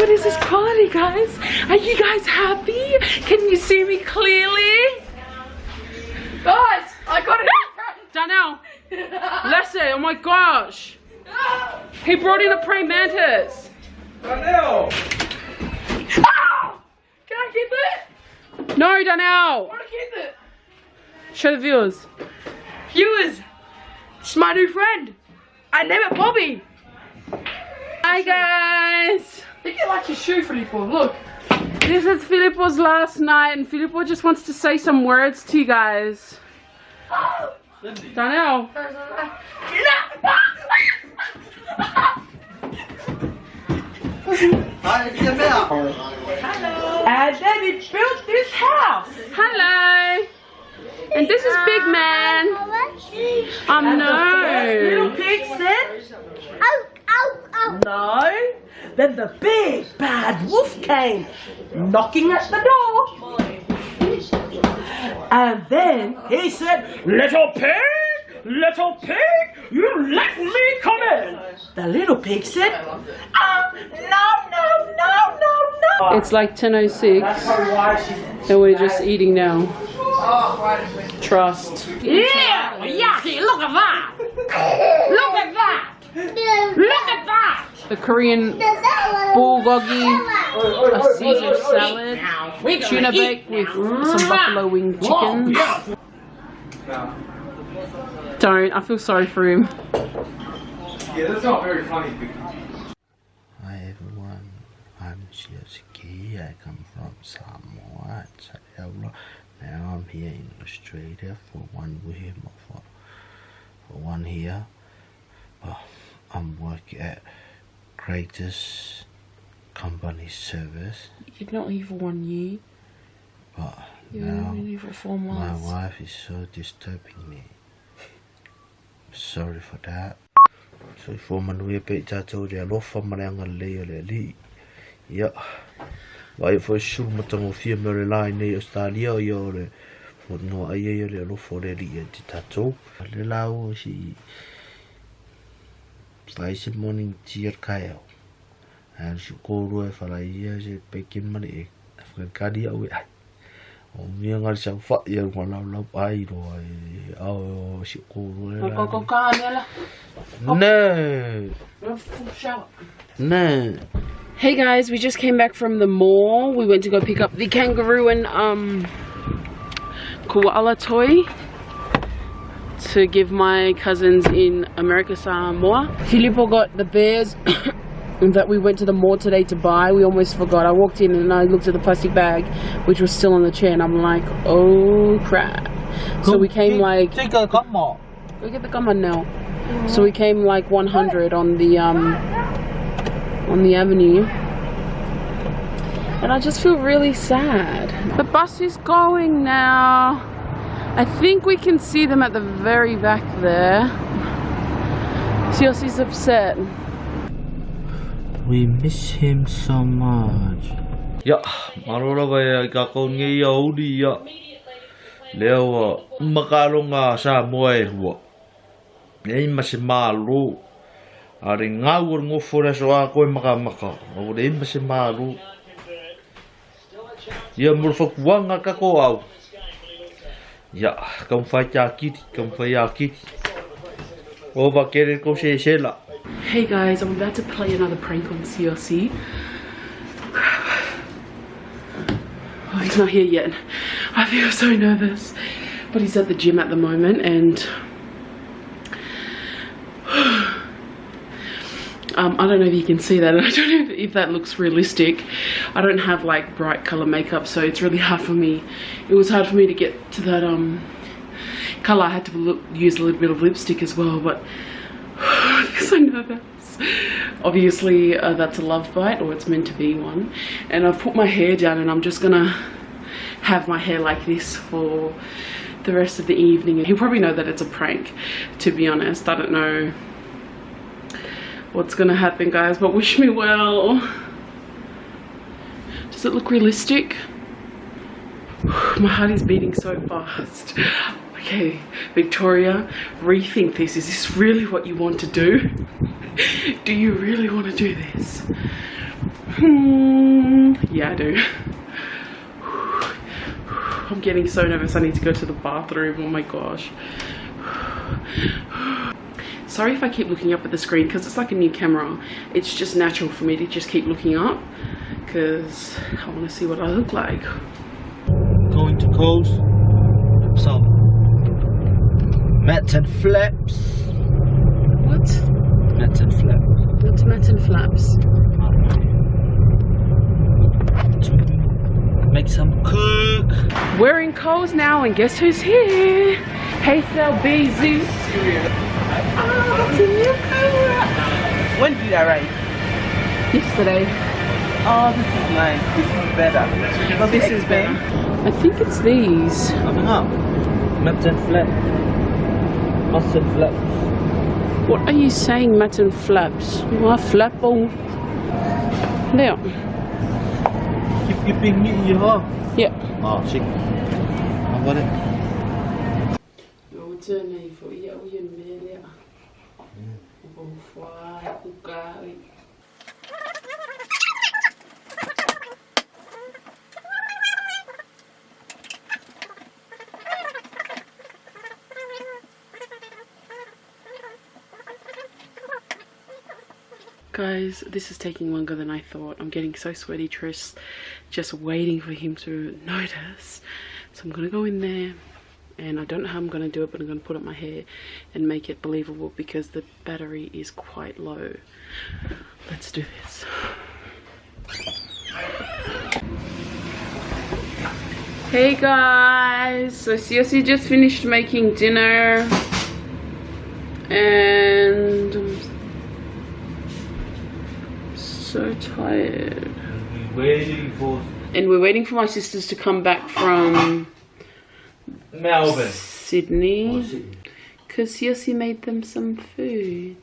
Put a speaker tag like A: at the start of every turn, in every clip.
A: good is this quality, guys? Are you guys happy? Can you see me clearly?
B: Guys, I got it.
A: Danielle, listen, oh my gosh. He brought in a praying mantis.
C: Danielle!
B: Ow! Can I keep it?
A: No,
B: I
A: Danielle.
B: want to keep it.
A: Show the viewers.
B: Viewers, it's my new friend. I name it Bobby.
A: Hi guys.
B: He likes your shoe, Filippo. Look.
A: This is Filippo's last night and Filippo just wants to say some words to you guys. Danielle.
B: And then he built this house.
A: Hello. And this is Big Man.
B: Little
A: No.
B: pig said, no. Then the big bad wolf came, knocking at the door. And then he said, little pig, you let me come in. The little pig said, no.
A: It's like 10:06 and we're just eating now. Trust.
B: Yeah, yucky, look at that. Look at that. Look at that.
A: The Korean bulgogi, a Caesar salad, tuna bake with some buffalo wing chicken. Don't, I feel sorry for him.
C: Yeah, that's not very funny.
D: Hi everyone, I'm Hicky. I come from Samoan. Now I'm here in Australia for 1 week, for 1 year. I'm working at greatest company service.
A: You're not here for 1 year.
D: But
A: You're
D: now
A: only here for 4
D: my
A: months.
D: wife is so disturbing me. Sorry for that. So for man we pay tato de lo fa mananga le li. Yeah. Why for sure matango fia mere line ne Australia yo le. For no ai yo le lo for le di tato. Le lao si Spicy morning cheer kayo. And she go ro fa la ye je pekin man e. Afgan kadi awe. O mia ngal sang fa ye ngala la ai ro ai. Au si go ro la.
A: Go Daniela.
D: No.
A: Hey guys, we just came back from the mall. We went to go pick up the kangaroo and koala toy to give my cousins in America, Samoa. Filippo got the bears that we went to the mall today to buy. We almost forgot. I walked in and I looked at the plastic bag, which was still on the chair, and I'm like, oh crap. So we came like... We get the gumma now. So we came like 100 on the avenue. And I just feel really sad. The bus is going now. I think we can see them at the very back there. Siosi's upset.
D: We miss him so much. Yeah, marora ba ka ko ngi yaudi ya. Leo makalonga sa moe ho. Nei masimalu. Ari ngawur ngofora so ako makamaka. O dei masimalu. Ya murfok wanga ka ko au. Ya, kam fa kiti, kam fa kiti. O va querer ko se sela.
A: Hey guys, I'm about to play another prank on Siosi. Oh, he's not here yet. I feel so nervous. But he's at the gym at the moment and I don't know if you can see that, and I don't know if that looks realistic. I don't have like bright color makeup, so it's really hard for me. It was hard for me to get to that color. I had to use a little bit of lipstick as well, but I feel so nervous. Obviously that's a love bite, or it's meant to be one, and I've put my hair down and I'm just gonna have my hair like this for the rest of the evening. And he'll probably know that it's a prank, to be honest. I don't know what's gonna happen, guys, but wish me well. Does it look realistic? My heart is beating so fast. Oh my Okay, Victoria, rethink this. Is this really what you want to do? Do you really want to do this? Yeah, I do. I'm getting so nervous. I need to go to the bathroom. Oh my gosh. Sorry if I keep looking up at the screen because it's like a new camera. It's just natural for me to just keep looking up because I want to see what I look like.
D: Going to Coles. Some mats and flaps.
A: What?
D: Mats and flaps.
A: What's mats and flaps?
D: To make some cook.
A: We're in Coles now and guess who's here? Hey Salbeezy. Oh, it's a new camera.
B: When did you arrive?
A: Yesterday.
B: Oh, this is nice. This is better. But
A: This is better. I think it's these.
D: Coming up. Mats and flaps. Mats and flaps.
A: What are you saying, mats and flaps? What flap all? There.
D: Keep keeping it here.
A: Yep.
D: Oh, shit. I got it.
A: Guys, this is taking longer than I thought. I'm getting so sweaty, Tris, just waiting for him to notice. So I'm gonna go in there and I don't know how I'm gonna do it, but I'm gonna put up my hair and make it believable because the battery is quite low. Let's do this. Hey guys, so Cioci just finished making dinner and so tired. We're waiting for my sisters to come back from
D: Melbourne.
A: Sydney because Cioci made them some food.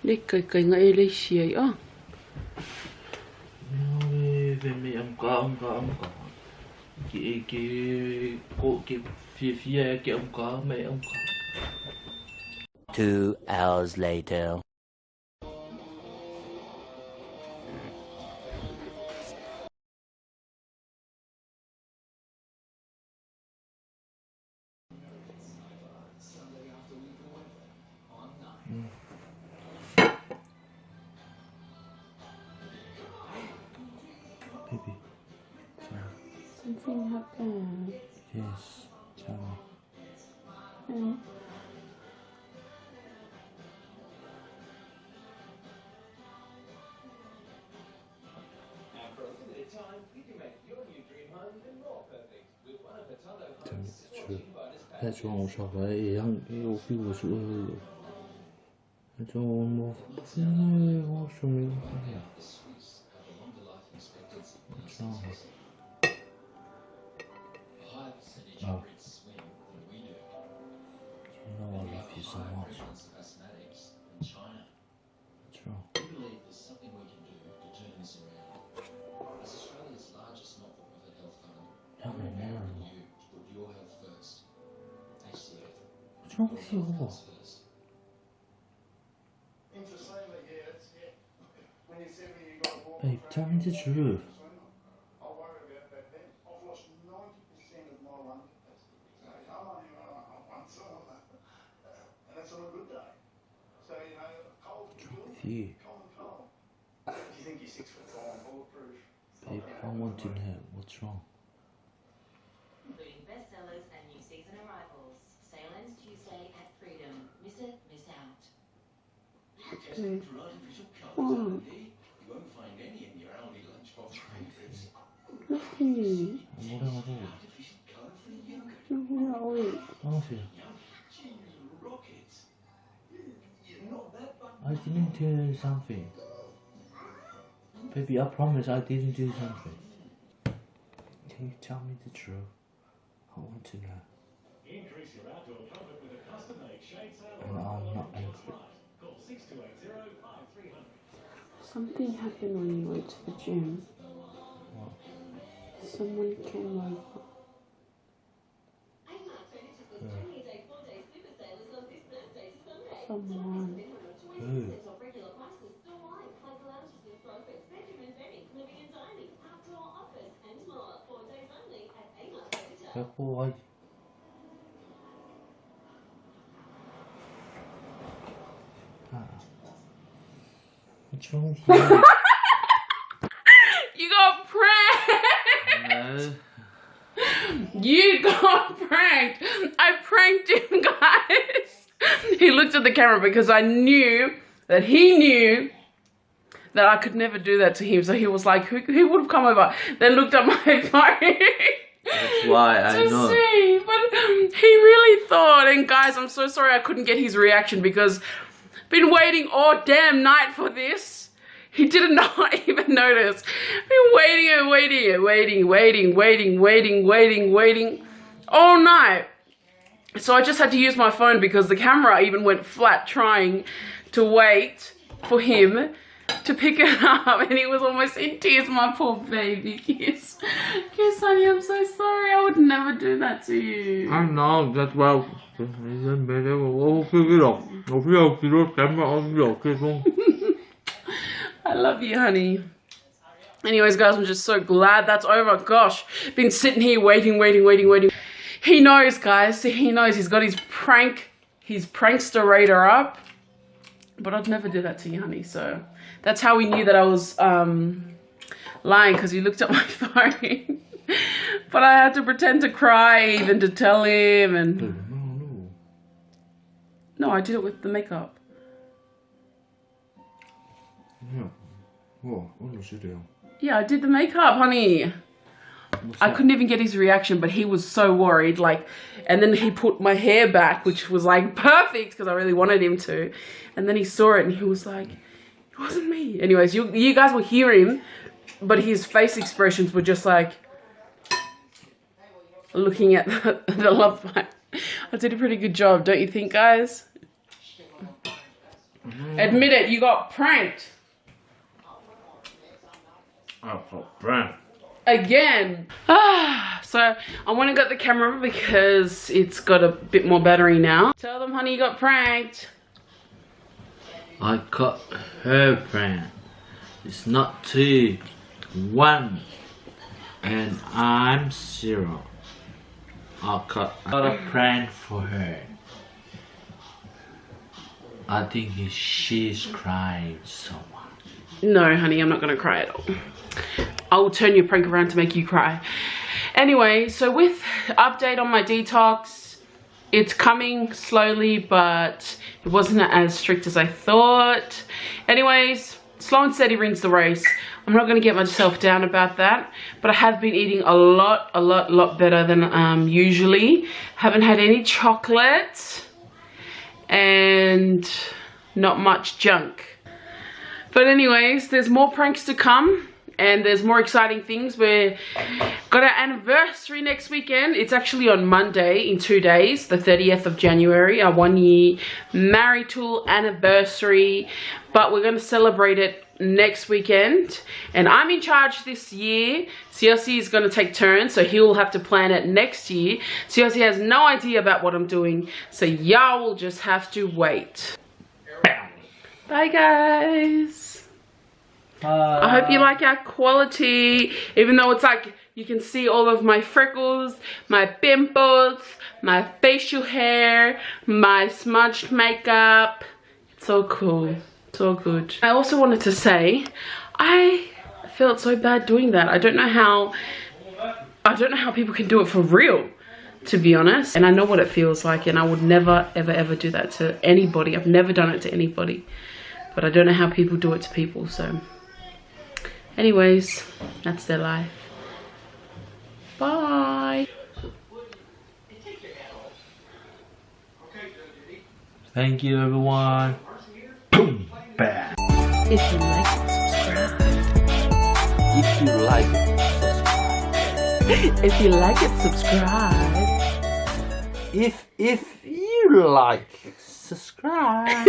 A: Lekkai kai nga e leisi ai a.
E: Two hours later.
D: Baby.
A: Something happened.
D: Yes. Tell me.
A: Mm.
D: 해줘 오셔가 양 오피고 수 해줘 뭐 뭐 좀 Oh. You know I love you so much. What's wrong? Tell me now. What's wrong with you? Babe, tell me the truth. You. Babe, I want to know what's wrong.
F: Including bestsellers and new season arrivals. Sale ends Tuesday at Freedom. Miss it, miss out.
A: Mm.
F: You won't find any in your Aldi lunchbox favourites.
A: Nothing.
D: 뭐라고?
F: Artificial colour for yogurt.
A: No.
D: 당신.
F: Rocket. You're not that bad.
D: I didn't do something. Baby, I promise I didn't do something. Can you tell me the truth? I want to know.
G: Increase your outdoor comfort with a custom-made shade sail.
D: No, I'm not angry.
G: Call 6280-5300.
A: Something happened when you went to the gym.
D: What?
A: Someone came over. Someone.
D: Who? Cái boy. What's wrong with you?
A: You got pranked!
D: No.
A: You got pranked! I pranked him, guys! He looked at the camera because I knew that he knew that I could never do that to him. So he was like, who would have come over? Then looked at my phone.
D: That's why I know.
A: See, but he really thought, and guys, I'm so sorry I couldn't get his reaction because I've been waiting all damn night for this. He did not even notice. Been waiting all night. So I just had to use my phone because the camera even went flat trying to wait for him to pick it up, and he was almost in tears, my poor baby. Kiss, honey, I'm so sorry. I would never do that to you.
D: I know, that's why.
A: I love you, honey. Anyways, guys, I'm just so glad that's over. Gosh, been sitting here waiting. He knows, guys. He knows he's got his prankster radar up. But I'd never do that to you, honey. So that's how he knew that I was lying, because he looked at my phone. But I had to pretend to cry even to tell him. And no, I did it with the makeup.
D: Yeah. What?
A: Yeah, I did the makeup, honey. I couldn't even get his reaction, but he was so worried. Like, and then he put my hair back, which was like perfect because I really wanted him to. And then he saw it and he was like, "It wasn't me." Anyways, you guys will hear him, but his face expressions were just like looking at the love bite. I did a pretty good job, don't you think, guys? Admit it, you got pranked.
D: I got pranked.
A: Again. So I went and got the camera because it's got a bit more battery now. Tell them, honey, you got pranked.
D: I got her pranked. It's not 2, 1, and I'm 0. I got a prank for her. I think she's crying so much.
A: No, honey, I'm not gonna cry at all. I will turn your prank around to make you cry. Anyway, so with update on my detox, it's coming slowly, but it wasn't as strict as I thought. Anyways, slow and steady wins the race. I'm not going to get myself down about that, but I have been eating a lot better than usually. Haven't had any chocolate and not much junk. But anyways, there's more pranks to come. And there's more exciting things. We've got our anniversary next weekend. It's actually on Monday in 2 days, the 30th of January, our 1-year marital anniversary. But we're going to celebrate it next weekend. And I'm in charge this year. CLC is going to take turns, so he'll have to plan it next year. CLC has no idea about what I'm doing, so y'all will just have to wait. Bye, guys. I hope you like our quality, even though it's like you can see all of my freckles, my pimples, my facial hair, my smudged makeup. It's all cool. It's all good. I also wanted to say I felt so bad doing that. I don't know how people can do it for real, to be honest. And I know what it feels like, and I would never ever do that to anybody. I've never done it to anybody, but I don't know how people do it to people. So anyways, that's their life. Bye.
D: Thank you, everyone. Boom, bam.
A: If you like it, subscribe.
D: If you like it,
A: If you like it, subscribe.
D: if you like, subscribe.